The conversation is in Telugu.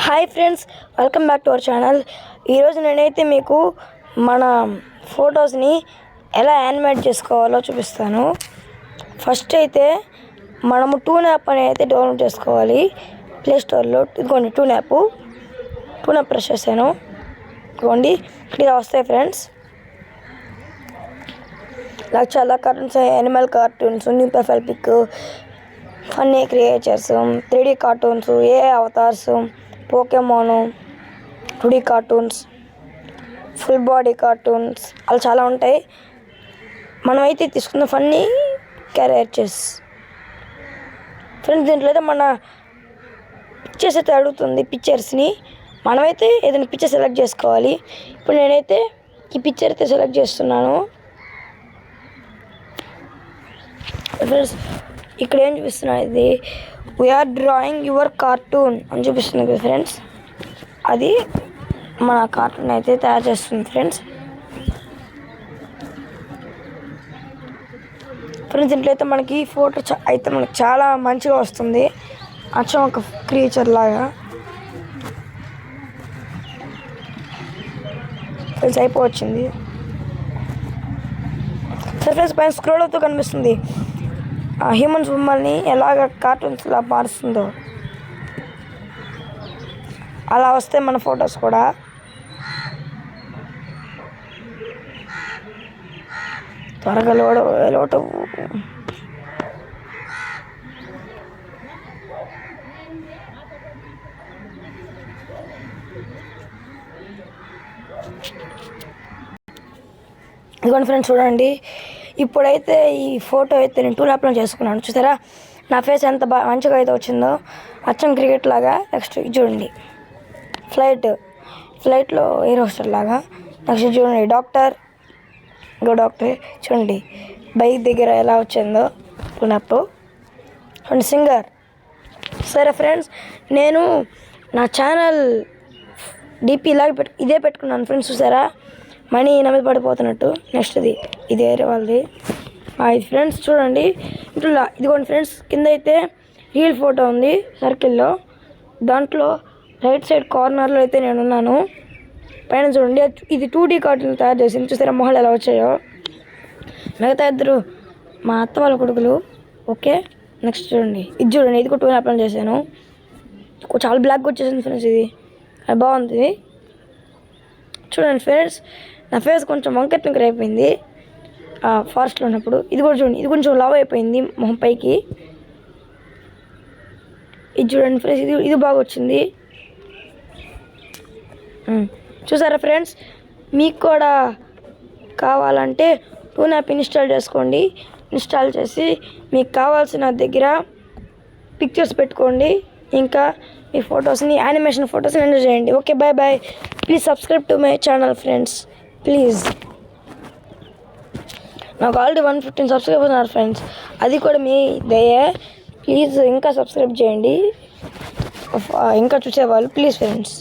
Hi friends, welcome back to our channel. ఈరోజు నేనైతే మీకు మన ఫొటోస్ని ఎలా యానిమేట్ చేసుకోవాలో చూపిస్తాను. ఫస్ట్ అయితే మనము టూన్ యాప్ అని అయితే డౌన్లోడ్ చేసుకోవాలి ప్లేస్టోర్లో. ఇదిగోండి టూన్ యాప్ ప్రెస్ చేశాను. ఇదిగోండి ఇక్కడ వస్తాయి ఫ్రెండ్స్. నాకు చాలా cartoons, animal cartoons, new profile pic, funny creatures, 3D cartoons, AI avatars, Pokemon, 2D cartoons, full body cartoons, అలా చాలా ఉంటాయి. మనమైతే తీసుకున్న ఫన్నీ క్యారెక్టర్స్ ఫ్రెండ్స్. దీంట్లో అయితే మన పిక్చర్స్ అయితే అడుగుతుంది. పిక్చర్స్ని మనమైతే ఏదైనా పిక్చర్ సెలెక్ట్ చేసుకోవాలి. ఇప్పుడు నేనైతే ఈ పిక్చర్ అయితే సెలెక్ట్ చేస్తున్నాను ఫ్రెండ్స్. ఇక్కడ ఏం చూపిస్తున్నా, ఇది వీఆర్ డ్రాయింగ్ యువర్ కార్టూన్ అని చూపిస్తుంది కదా ఫ్రెండ్స్. అది మన కార్టూన్ అయితే తయారు చేస్తుంది ఫ్రెండ్స్. ఇంట్లో అయితే మనకి ఫోటో అయితే మనకి చాలా మంచిగా వస్తుంది. అచ్చం ఒక క్రియేచర్ లాగా ఫ్రెండ్స్ అయిపోవచ్చింది. సరే ఫ్రెండ్స్, పైన స్క్రోల్ అవుతూ కనిపిస్తుంది హ్యూమన్స్ బొమ్మల్ని ఎలాగ కార్టూన్స్లా మారుస్తుందో. అలా వస్తాయి మన ఫొటోస్ కూడా. త్వరగా లోట ఇదిగోండి ఫ్రెండ్స్, చూడండి. ఇప్పుడైతే ఈ ఫోటో అయితే నేను టూల్ యాప్లో చేసుకున్నాను. చూసారా నా ఫేస్ ఎంత మంచిగా అయితే వచ్చిందో, అచ్చం క్రికెట్ లాగా. నెక్స్ట్ చూడండి ఫ్లైట్లో ఎయిర్ హోస్టర్ లాగా. నెక్స్ట్ చూడండి డాక్టర్ చూడండి బైక్ దగ్గర ఎలా వచ్చిందో టూల్ యాప్. చూడండి సింగర్. సరే ఫ్రెండ్స్, నేను నా ఛానల్ డిపి ఇలాగ ఇదే పెట్టుకున్నాను ఫ్రెండ్స్. చూసారా మనీ నా మీద పడిపోతున్నట్టు. నెక్స్ట్ ఇది వేరే వాళ్ళది. ఇది ఫ్రెండ్స్ చూడండి. ఇట్లా ఇదిగోండి ఫ్రెండ్స్, కింద అయితే రియల్ ఫోటో ఉంది సర్కిల్లో. దాంట్లో రైట్ సైడ్ కార్నర్లో అయితే నేను ఉన్నాను. పైన చూడండి ఇది 2D కార్టూన్ తయారు చేసింది. చూసారా మొహాలు ఎలా వచ్చాయో. మిగతా ఇద్దరు మా అత్త వాళ్ళ కొడుకులు. ఓకే, నెక్స్ట్ చూడండి ఇది కూడా 2 యాప్లో చేశాను. చాలా బ్లాక్గా వచ్చేసింది ఫ్రెండ్స్. ఇది బాగుంది చూడండి ఫ్రెండ్స్. నా ఫేస్ కొంచెం వంకర అయిపోయింది ఫారెస్ట్లో ఉన్నప్పుడు. ఇది కూడా చూడండి, ఇది కొంచెం లావ్ అయిపోయింది మొహం పైకి. ఇది చూడండి ఫ్రెండ్స్, ఇది బాగా వచ్చింది. చూసారా ఫ్రెండ్స్, మీకు కూడా కావాలంటే టూన్ యాప్ ఇన్స్టాల్ చేసుకోండి. ఇన్స్టాల్ చేసి మీకు కావాల్సిన దగ్గర పిక్చర్స్ పెట్టుకోండి. ఇంకా మీ ఫొటోస్ని, యానిమేషన్ ఫొటోస్ని ఎంజాయ్ చేయండి. Okay, bye bye. Please subscribe to my channel friends, please. నాకు ఆల్రెడీ 115 సబ్స్క్రైబర్స్ ఉన్నారు ఫ్రెండ్స్. అది కూడా మీ దయే. ప్లీజ్ ఇంకా సబ్స్క్రైబ్ చేయండి, ఇంకా చూసేవాళ్ళు ప్లీజ్ ఫ్రెండ్స్.